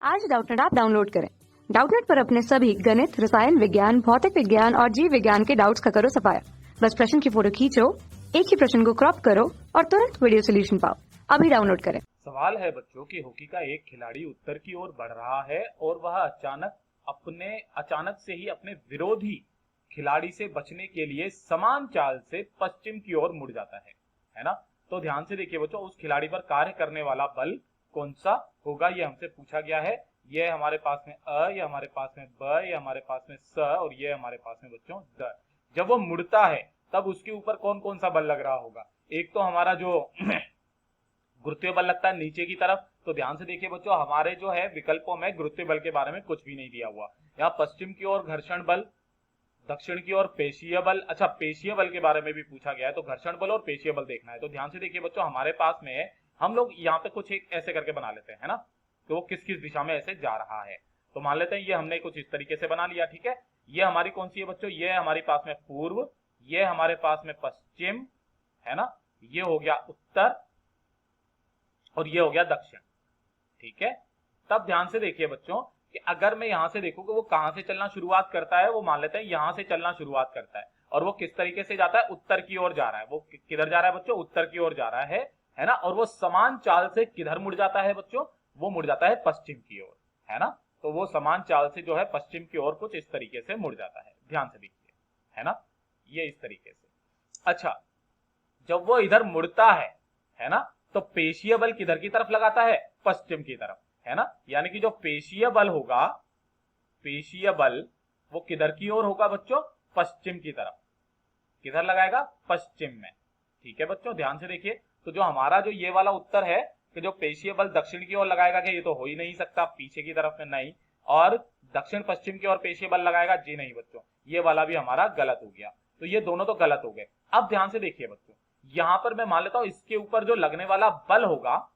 आज Doubtnut app download करें। Doubtnut पर अपने सभी गणित, रसायन विज्ञान, भौतिक विज्ञान और जीव विज्ञान के डाउट्स का करो सफाया। बस प्रश्न की फोटो खींचो, एक ही प्रश्न को क्रॉप करो और तुरंत वीडियो सोल्यूशन पाओ। अभी डाउनलोड करें। सवाल है बच्चों कि हॉकी का एक खिलाड़ी उत्तर की ओर बढ़ रहा है और वह अचानक से ही अपने विरोधी खिलाड़ी से बचने के लिए समान चाल से पश्चिम की ओर मुड़ जाता है ना। तो ध्यान से देखिए बच्चों, उस खिलाड़ी पर कार्य करने वाला बल कौन सा होगा, ये हमसे पूछा गया है। ये हमारे पास में ये हमारे पास में ब, ये हमारे पास में स और ये हमारे पास में बच्चों द। जब वो मुड़ता है तब उसके ऊपर कौन कौन सा बल लग रहा होगा। एक तो हमारा जो गुरुत्वीय बल लगता है नीचे की तरफ। तो ध्यान से देखिए बच्चों, हमारे जो है विकल्पों में गुरुत्वीय बल के बारे में कुछ भी नहीं दिया हुआ। यहाँ पश्चिम की ओर घर्षण बल, दक्षिण की ओर पेशीय बल। अच्छा, पेशीय बल के बारे में भी पूछा गया है, तो घर्षण बल और पेशीय बल देखना है। तो ध्यान से देखिए बच्चों, हमारे पास में हम लोग यहाँ पे कुछ एक ऐसे करके बना लेते हैं, है ना। तो वो किस किस दिशा में ऐसे जा रहा है, तो मान लेते हैं ये हमने कुछ इस तरीके से बना लिया। ठीक है, ये हमारी कौन सी है बच्चों, ये हमारे पास में पूर्व, ये हमारे पास में पश्चिम, है ना। ये हो गया उत्तर और ये हो गया दक्षिण। ठीक है, तब ध्यान से देखिए बच्चों कि अगर मैं यहां से देखूं कि वो कहां से चलना शुरुआत करता है, वो मान लेते हैं यहां से चलना शुरुआत करता है और वो किस तरीके से जाता है, उत्तर की ओर जा रहा है। वो किधर जा रहा है बच्चों, उत्तर की ओर जा रहा है ना। और वो समान चाल से किधर मुड़ जाता है बच्चों, वो मुड़ जाता है पश्चिम की ओर, है ना। तो वो समान चाल से जो है पश्चिम की ओर कुछ इस तरीके से मुड़ जाता है। ध्यान से देखिए, है ना, ये इस तरीके से। अच्छा, जब वो इधर मुड़ता है ना, तो पेशीय बल किधर की तरफ लगाता है, पश्चिम की तरफ, है ना। यानी कि जो पेशीय बल होगा, पेशीय बल वो किधर की ओर होगा बच्चों, पश्चिम की तरफ। किधर लगाएगा, पश्चिम में। ठीक है बच्चों, ध्यान से देखिए। तो जो हमारा जो ये वाला उत्तर है कि जो पेशीय बल दक्षिण की ओर लगाएगा, कि ये तो हो ही नहीं सकता, पीछे की तरफ में नहीं। और दक्षिण पश्चिम की ओर पेशीय बल लगाएगा, जी नहीं बच्चों, ये वाला भी हमारा गलत हो गया। तो ये दोनों तो गलत हो गए। अब ध्यान से देखिए बच्चों, यहां पर मैं मान लेता हूं इसके ऊपर जो लगने वाला बल होगा,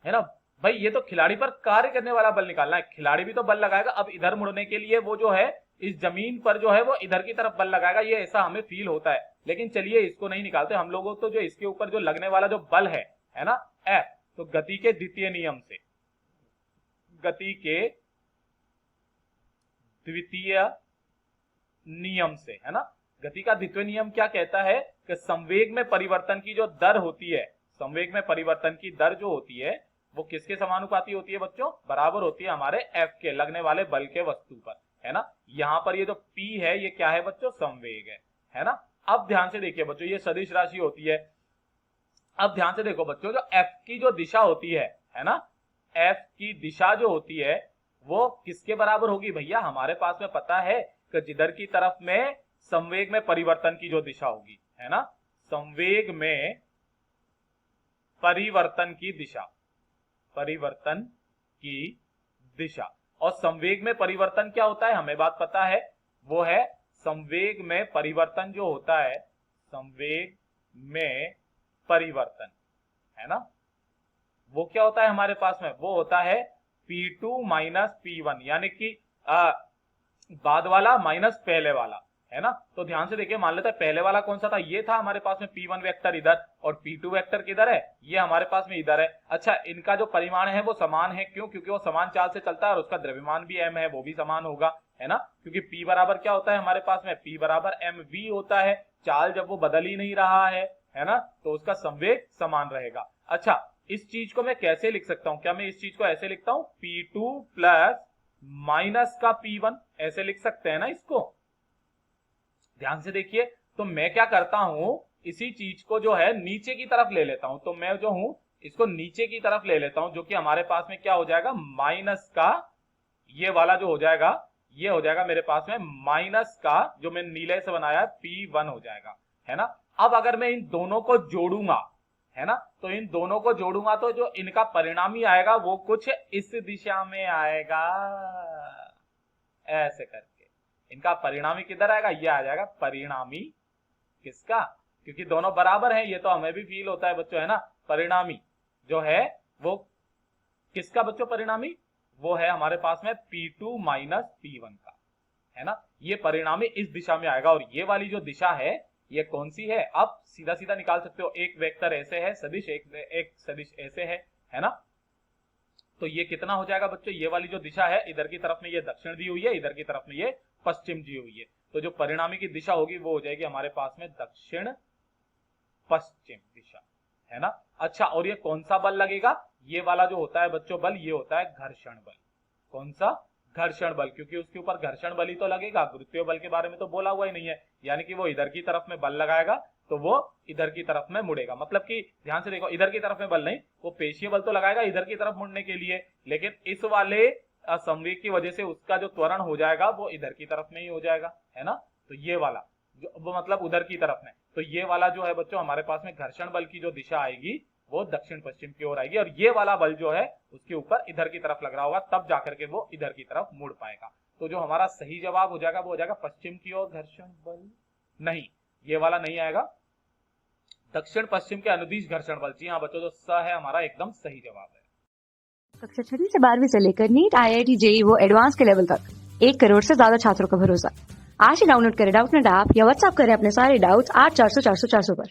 है ना भाई, ये तो खिलाड़ी पर कार्य करने वाला बल निकालना है। खिलाड़ी भी तो बल लगाएगा। अब इधर मुड़ने के लिए वो जो है इस जमीन पर जो है वो इधर की तरफ बल लगाएगा, ये ऐसा हमें फील होता है। लेकिन चलिए इसको नहीं निकालते हम लोगों, तो जो इसके ऊपर जो लगने वाला जो बल है ना, एफ, तो गति के द्वितीय नियम से, गति के द्वितीय नियम से, है ना। गति का द्वितीय नियम क्या कहता है कि संवेग में परिवर्तन की जो दर होती है, संवेग में परिवर्तन की दर जो होती है वो किसके समानुपाती होती है बच्चों, बराबर होती है हमारे एफ के, लगने वाले बल के वस्तु पर, है ना। यहां पर ये जो पी है ये क्या है बच्चों, संवेग है ना। अब ध्यान से देखिए बच्चों, ये सदिश राशि होती है। अब ध्यान से देखो बच्चों, जो एफ की जो दिशा होती है ना, एफ की दिशा जो होती है वो किसके बराबर होगी भैया, हमारे पास में पता है कि जिधर की तरफ में संवेग में परिवर्तन की जो दिशा होगी, है ना, संवेग में परिवर्तन की दिशा, परिवर्तन की दिशा। और संवेग में परिवर्तन क्या होता है, हमें बात पता है, वो है संवेग में परिवर्तन जो होता है, संवेग में परिवर्तन, है ना, वो क्या होता है हमारे पास में, वो होता है P2 माइनस P1, यानी कि बाद वाला माइनस पहले वाला, है ना। तो ध्यान से देखिए, मान लेते हैं पहले वाला कौन सा था, ये था हमारे पास में P1 वेक्टर इधर, और P2 वेक्टर किधर है, ये हमारे पास में इधर है। अच्छा, इनका जो परिमाण है वो समान है, क्यों, क्योंकि वो समान चाल से चलता है और उसका द्रव्यमान भी m है, वो भी समान होगा, है ना। क्योंकि P बराबर क्या होता है हमारे पास में, P बराबर mv होता है। चाल जब वो बदल ही नहीं रहा है ना, तो उसका संवेग समान रहेगा। अच्छा, इस चीज को मैं कैसे लिख सकता हूं, क्या मैं इस चीज को ऐसे लिखता हूं, P2 प्लस माइनस का P1, ऐसे लिख सकते हैं ना इसको। ध्यान से देखिए, तो मैं क्या करता हूं, इसी चीज को जो है नीचे की तरफ ले लेता हूं। तो मैं जो हूं इसको नीचे की तरफ ले लेता हूं, जो कि हमारे पास में क्या हो जाएगा, माइनस का, ये वाला जो हो जाएगा, ये हो जाएगा मेरे पास में माइनस का, जो मैं नीले से बनाया P1 हो जाएगा, है ना। अब अगर मैं इन दोनों को जोड़ूंगा, है ना, तो इन दोनों को जोड़ूंगा तो जो इनका परिणामी आएगा वो कुछ इस दिशा में आएगा, ऐसे करके इनका परिणामी किधर आएगा, ये आ जाएगा परिणामी किसका, क्योंकि दोनों बराबर हैं, ये तो हमें भी फील होता है बच्चों, है ना। परिणामी जो है वो किसका बच्चों, परिणामी वो है हमारे पास में P2 माइनस P1 का, है ना। ये परिणामी इस दिशा में आएगा, और ये वाली जो दिशा है ये कौन सी है, आप सीधा सीधा निकाल सकते हो, एक वेक्टर ऐसे है सदिश, एक सदिश ऐसे है ना। तो ये कितना हो जाएगा बच्चों, ये वाली जो दिशा है इधर की तरफ में ये दक्षिण दी हुई है, इधर की तरफ में ये पश्चिम दी हुई है, तो जो परिणामी की दिशा होगी वो हो जाएगी हमारे पास में दक्षिण पश्चिम दिशा, है ना। अच्छा, और ये कौन सा बल लगेगा, ये वाला जो होता है बच्चों बल, ये होता है घर्षण बल। कौन सा, घर्षण बल, क्योंकि उसके ऊपर घर्षण बल ही तो लगेगा, गुरुत्वीय बल के बारे में तो बोला हुआ ही नहीं है, यानी कि वो इधर की तरफ में बल लगाएगा तो वो इधर की तरफ में मुड़ेगा। मतलब कि ध्यान से देखो, इधर की तरफ में बल नहीं, वो पेशीय बल तो लगाएगा इधर की तरफ मुड़ने के लिए, लेकिन इस वाले संवेग की वजह से उसका जो त्वरण हो जाएगा वो इधर की तरफ में ही हो जाएगा, है ना। तो ये वाला जो वो मतलब उधर की तरफ में, तो ये वाला जो है बच्चों हमारे पास में घर्षण बल की जो दिशा आएगी वो दक्षिण पश्चिम की ओर आएगी, और ये वाला बल जो है उसके ऊपर इधर की तरफ लग रहा होगा, तब जाकर के वो इधर की तरफ मुड़ पाएगा। तो जो हमारा सही जवाब हो जाएगा वो हो जाएगा पश्चिम की ओर घर्षण बल। नहीं, ये वाला नहीं आएगा, दक्षिण पश्चिम के अनुदिश घर्षण बल। जी हाँ बच्चों, जो स है हमारा एकदम सही जवाब है। कक्षा 6 से 12वीं से लेकर नीट, IIT, JEE वो एडवांस के लेवल तक 1 करोड़ से ज्यादा छात्रों का भरोसा। आज ही डाउनलोड करें डाउटनेट ऐप या व्हाट्सएप करें अपने सारे डाउट्स 8400 400 400 पर।